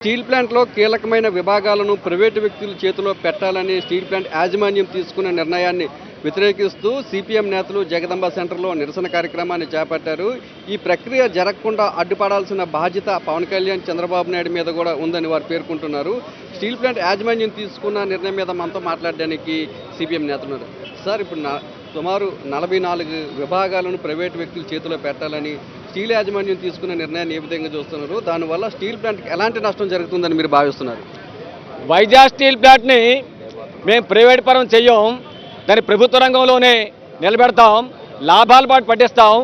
Steel ప్లాంట్లో కీలకమైన విభాగాలను ప్రైవేటు వ్యక్తుల చేతిలో పెట్టాలని స్టీల్ ప్లాంట్ యాజమాన్యం తీసుకున్న నిర్ణయాన్ని వ్యతిరేకిస్తూ సిపిఎం నేతలు జగదంబ సెంటర్లో నిరసన కార్యక్రమాన్ని చేపట్టారు. ఈ ప్రక్రియ జరగకుండా అడ్డుపడాల్సిన బాధ్యత పవన్ కళ్యాణ్, చంద్రబాబు నాయుడు మీద కూడా ఉందని వారు పేర్కొంటున్నారు. స్టీల్ ప్లాంట్ యాజమాన్యం తీసుకున్న నిర్ణయం మీద మనతో మాట్లాడడానికి సిపిఎం నేతలు ఉన్నారు. సార్, ఇప్పుడు సుమారు 44 విభాగాలను ప్రైవేటు వ్యక్తుల చేతిలో పెట్టాలని స్టీల్ యాజమాన్యం తీసుకున్న నిర్ణయాన్ని ఏ విధంగా చూస్తున్నారు? దానివల్ల స్టీల్ ప్లాంట్కి ఎలాంటి నష్టం జరుగుతుందని మీరు భావిస్తున్నారు? వైజాగ్ స్టీల్ ప్లాంట్ని మేము ప్రైవేట్ పరం చెయ్యం, దాన్ని ప్రభుత్వ రంగంలోనే నిలబెడతాం, లాభాల పాటు పట్టిస్తాం.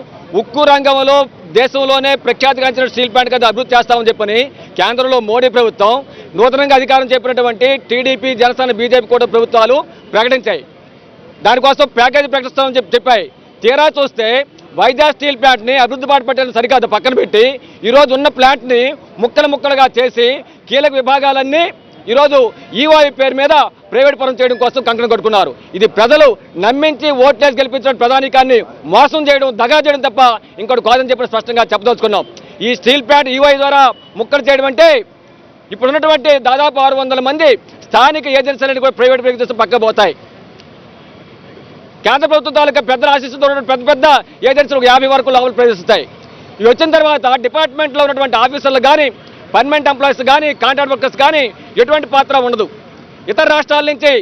ఉక్కు రంగంలో దేశంలోనే ప్రఖ్యాతిగాంచిన స్టీల్ ప్లాంట్ కదా అభివృద్ధి చేస్తామని చెప్పని కేంద్రంలో మోడీ ప్రభుత్వం, నూతనంగా అధికారం చెప్పినటువంటి టీడీపీ, జనసేన, బీజేపీ కూడా ప్రభుత్వాలు ప్రకటించాయి. దానికోసం ప్యాకేజీ ప్రకటిస్తామని చెప్పాయి. తీరా చూస్తే వైజాగ్ స్టీల్ ప్లాంట్ని అభివృద్ధి పాటు పట్టాలని సరికాదు పక్కన పెట్టి ఈరోజు ఉన్న ప్లాంట్ని ముక్కలుగా చేసి కీలక విభాగాలన్నీ ఈరోజు ఈఓఐ పేరు మీద ప్రైవేట్ పరం చేయడం కోసం కంకణం కట్టుకున్నారు. ఇది ప్రజలు నమ్మించి ఓట్లేసి గెలిపించిన ప్రధానికాన్ని మోసం చేయడం, దగా చేయడం తప్ప ఇంకోటి కాదని చెప్పి స్పష్టంగా చెప్పదలుచుకున్నాం. ఈ స్టీల్ ప్లాంట్ ఈఓఐ ద్వారా ముక్కలు చేయడం అంటే ఇప్పుడు ఉన్నటువంటి దాదాపు 600 మంది స్థానిక ఏజెన్సీలను కూడా ప్రైవేట్ వ్యక్తులు పక్క పోతాయి. కేంద్ర ప్రభుత్వం తాలూకా పెద్దల ఆశీస్సుతో పెద్ద ఏజెన్సీలు 50 వరకు లోపల ప్రవేశిస్తాయి. ఇవి వచ్చిన తర్వాత డిపార్ట్మెంట్లో ఉన్నటువంటి ఆఫీసర్లు కానీ, పర్మనెంట్ ఎంప్లాయీస్ కానీ, కాంట్రాక్ట్ వర్కర్స్ కానీ ఎటువంటి పాత్ర ఉండదు. ఇతర రాష్ట్రాల నుంచి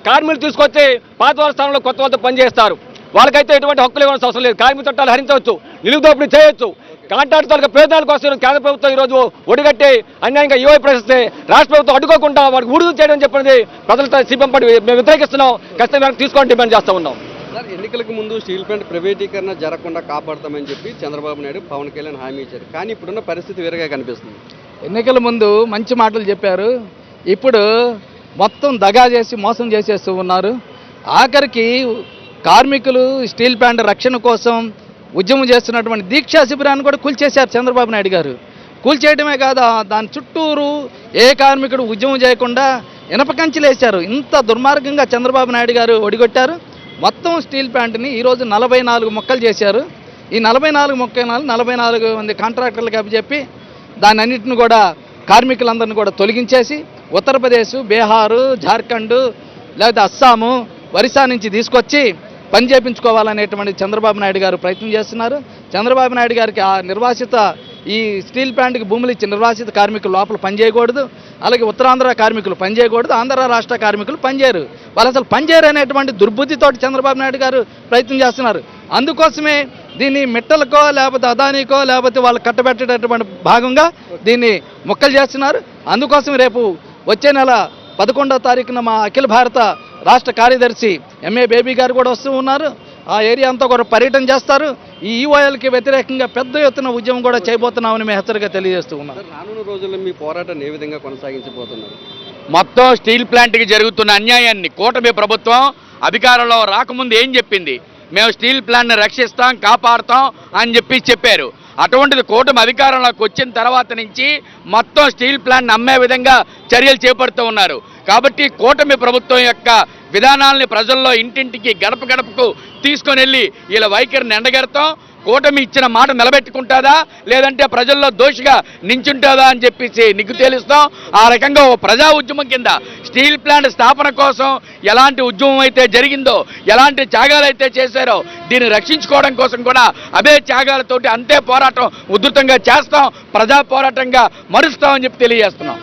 కార్మికులు తీసుకొచ్చి పాత వాళ్ళ స్థానంలో కొత్త వాళ్ళతో పనిచేస్తారు. వాళ్ళకైతే ఎటువంటి హక్కులు ఇవ్వాల్సిన అవసరం లేదు. కార్మిక చట్టాలు హరించవచ్చు, నిలువు దోపిడీ చేయొచ్చు. కాంట్రాక్ట్ తాలూకా పేదల కోసం కేంద్ర ప్రభుత్వం ఈరోజు ఒడిగట్టి అన్యాయంగా ఈఓఐ ప్రశ్నిస్తే రాష్ట్ర ప్రభుత్వం అడ్డుకోకుండా వారికి విడుదల చేయడం చెప్పినది ప్రజలతో సిపిఎం పార్టీ మేము వ్యతిరేకిస్తున్నాం. ఖచ్చితంగా తీసుకోవడం డిమాండ్ చేస్తూ ఉన్నాం. సార్, ఎన్నికలకు ముందు స్టీల్ ప్లాంట్ ప్రైవేటీకరణ జరగకుండా కాపాడతామని చెప్పి చంద్రబాబు నాయుడు, పవన్ కళ్యాణ్ హామీ ఇచ్చారు. కానీ ఇప్పుడున్న పరిస్థితి వేరుగా కనిపిస్తుంది. ఎన్నికల ముందు మంచి మాటలు చెప్పారు, ఇప్పుడు మొత్తం దగా చేసి మోసం చేసేస్తూ ఉన్నారు. ఆఖరికి కార్మికులు స్టీల్ ప్లాంట్ రక్షణ కోసం ఉద్యమం చేస్తున్నటువంటి దీక్షా శిబిరాన్ని కూడా కూల్చేశారు చంద్రబాబు నాయుడు గారు. కూల్చేయడమే కాదు, దాని చుట్టూరు ఏ కార్మికుడు ఉద్యమం చేయకుండా ఇనప కంచెలు వేశారు. ఇంత దుర్మార్గంగా చంద్రబాబు నాయుడు గారు ఒడిగొట్టారు. మొత్తం స్టీల్ ప్లాంట్ని ఈరోజు 44 మొక్కలు చేశారు. ఈ 44 మొక్కలు 44 మంది కాంట్రాక్టర్లకు అప్పచెప్పి దాని అన్నింటిని కూడా కార్మికులందరినీ కూడా తొలగించేసి ఉత్తరప్రదేశ్, బీహారు, జార్ఖండ్, లేకపోతే అస్సాము, ఒరిస్సా నుంచి తీసుకొచ్చి పని చేయించుకోవాలనేటువంటి చంద్రబాబు నాయుడు గారు ప్రయత్నం చేస్తున్నారు. చంద్రబాబు నాయుడు గారికి ఆ నిర్వాసిత ఈ స్టీల్ ప్లాంట్కి భూములు ఇచ్చి నిర్వాసిత కార్మికులు లోపల పనిచేయకూడదు, అలాగే ఉత్తరాంధ్ర కార్మికులు పనిచేయకూడదు, ఆంధ్ర రాష్ట్ర కార్మికులు పనిచేయరు. వాళ్ళు అసలు పనిచేయరు అనేటువంటి దుర్బుద్ధితోటి చంద్రబాబు నాయుడు గారు ప్రయత్నం చేస్తున్నారు. అందుకోసమే దీన్ని మిట్టలకో లేకపోతే అదానికో లేకపోతే వాళ్ళు కట్టబెట్టేటటువంటి భాగంగా దీన్ని మొక్కలు చేస్తున్నారు. అందుకోసం రేపు వచ్చే నెల 11వ తారీఖున మా అఖిల భారత రాష్ట్ర కార్యదర్శి ఎంఏ బేబీ గారు కూడా వస్తూ ఉన్నారు. ఆ ఏరియా అంతా కూడా పర్యటన చేస్తారు. ఈ ఈఓఎల్కి వ్యతిరేకంగా పెద్ద ఎత్తున ఉద్యమం కూడా చేయబోతున్నామని మేము హెచ్చరికగా తెలియజేస్తూ ఉన్నాం. రానున్న రోజుల్లో మీ పోరాటాన్ని ఏ విధంగా కొనసాగించబోతున్నారు? మొత్తం స్టీల్ ప్లాంట్కి జరుగుతున్న అన్యాయాన్ని కూటమి ప్రభుత్వం అధికారంలో రాకముందు ఏం చెప్పింది? మేము స్టీల్ ప్లాంట్ని రక్షిస్తాం, కాపాడుతాం అని చెప్పారు. అటువంటిది కూటమి అధికారంలోకి వచ్చిన తర్వాత నుంచి మొత్తం స్టీల్ ప్లాంట్ని అమ్మే విధంగా చర్యలు చేపడుతూ ఉన్నారు. కాబట్టి కూటమి ప్రభుత్వం యొక్క విధానాలని ప్రజల్లో ఇంటింటికి గడప గడపకు తీసుకొని వెళ్ళి వీళ్ళ వైఖరిని ఎండగడతాం. కూటమి ఇచ్చిన మాట నిలబెట్టుకుంటుందా లేదంటే ప్రజల్లో దోషిగా నించుంటుందా అని చెప్పేసి నిగ్గు తేలుస్తాం. ఆ రకంగా ఓ ప్రజా ఉద్యమం కింద స్టీల్ ప్లాంట్ స్థాపన కోసం ఎలాంటి ఉద్యమం అయితే జరిగిందో, ఎలాంటి త్యాగాలు అయితే చేశారో దీన్ని రక్షించుకోవడం కోసం కూడా అదే త్యాగాలతోటి అంతే పోరాటం ఉధృతంగా చేస్తాం, ప్రజా పోరాటంగా మరుస్తామని చెప్పి తెలియజేస్తున్నాం.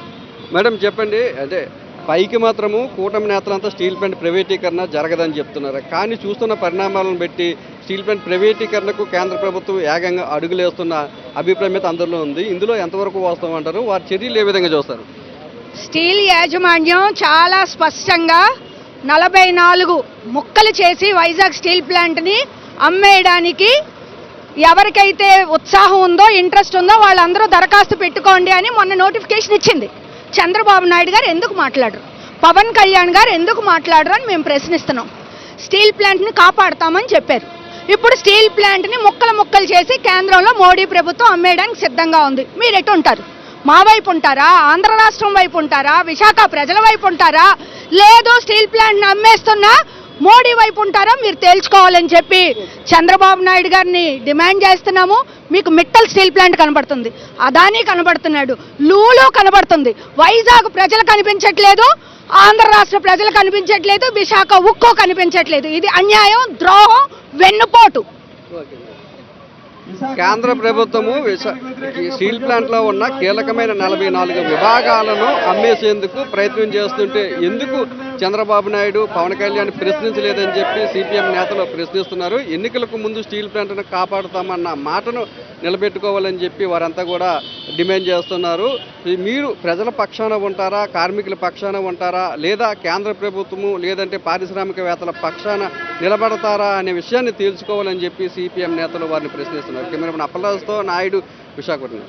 మేడం, చెప్పండి, అంటే పైకి మాత్రము కూటమి నేతలంతా స్టీల్ ప్లాంట్ ప్రైవేటీకరణ జరగదని చెప్తున్నారు. కానీ చూస్తున్న పరిణామాలను బట్టి స్టీల్ ప్లాంట్ ప్రైవేటీకరణకు కేంద్ర ప్రభుత్వం ఏకంగా అడుగులేస్తున్న అభిప్రాయం అయితే అందరిలో ఉంది. ఇందులో ఎంతవరకు వాస్తవం అంటారు? వారి చర్యలు ఏ విధంగా చూస్తారు? స్టీల్ యాజమాన్యం చాలా స్పష్టంగా 44 ముక్కలు చేసి వైజాగ్ స్టీల్ ప్లాంట్ని అమ్మేయడానికి ఎవరికైతే ఉత్సాహం ఉందో, ఇంట్రెస్ట్ ఉందో వాళ్ళందరూ దరఖాస్తు పెట్టుకోండి అని మొన్న నోటిఫికేషన్ ఇచ్చింది. చంద్రబాబు నాయుడు గారు ఎందుకు మాట్లాడరు? పవన్ కళ్యాణ్ గారు ఎందుకు మాట్లాడరు అని మేము ప్రశ్నిస్తున్నాం. స్టీల్ ప్లాంట్ని కాపాడుతామని చెప్పారు. ఇప్పుడు స్టీల్ ప్లాంట్ని ముక్కలు చేసి కేంద్రంలో మోడీ ప్రభుత్వం అమ్మేయడానికి సిద్ధంగా ఉంది. మీరు ఎటు ఉంటారు? మా వైపు ఉంటారా? ఆంధ్ర రాష్ట్రం వైపు ఉంటారా? విశాఖ ప్రజల వైపు ఉంటారా? లేదు, స్టీల్ ప్లాంట్ని అమ్మేస్తున్నా మోడీ వైపు ఉంటారో మీరు తేల్చుకోవాలని చెప్పి చంద్రబాబు నాయుడు గారిని డిమాండ్ చేస్తున్నాము. మీకు మిట్టల్ స్టీల్ ప్లాంట్ కనబడుతుంది, అదానీ కనబడుతున్నాడు, లూలు కనబడుతుంది, వైజాగ్ ప్రజలు కనిపించట్లేదు, ఆంధ్ర రాష్ట్ర ప్రజలు కనిపించట్లేదు, విశాఖ ఉక్కు కనిపించట్లేదు. ఇది అన్యాయం, ద్రోహం, వెన్నుపోటు. కేంద్ర ప్రభుత్వము స్టీల్ ప్లాంట్లో ఉన్న కీలకమైన 44 విభాగాలను అమ్మేసేందుకు ప్రయత్నం చేస్తుంటే ఎందుకు చంద్రబాబు నాయుడు పవన్ కళ్యాణ్ ప్రశ్నించలేదని చెప్పి సిపిఎం నేతలు ప్రశ్నిస్తున్నారు. ఎన్నికలకు ముందు స్టీల్ ప్లాంట్ను కాపాడుతామన్న మాటను నిలబెట్టుకోవాలని చెప్పి వారంతా కూడా డిమాండ్ చేస్తున్నారు. మీరు ప్రజల పక్షాన ఉంటారా, కార్మికుల పక్షాన ఉంటారా, లేదా కేంద్ర ప్రభుత్వము లేదంటే పారిశ్రామికవేత్తల పక్షాన నిలబడతారా అనే విషయాన్ని తేల్చుకోవాలని చెప్పి సిపిఎం నేతలు వారిని ప్రశ్నిస్తున్నారు. కెమెరామెన్ అప్పలరాజుతో నాయుడు, విశాఖపట్నం.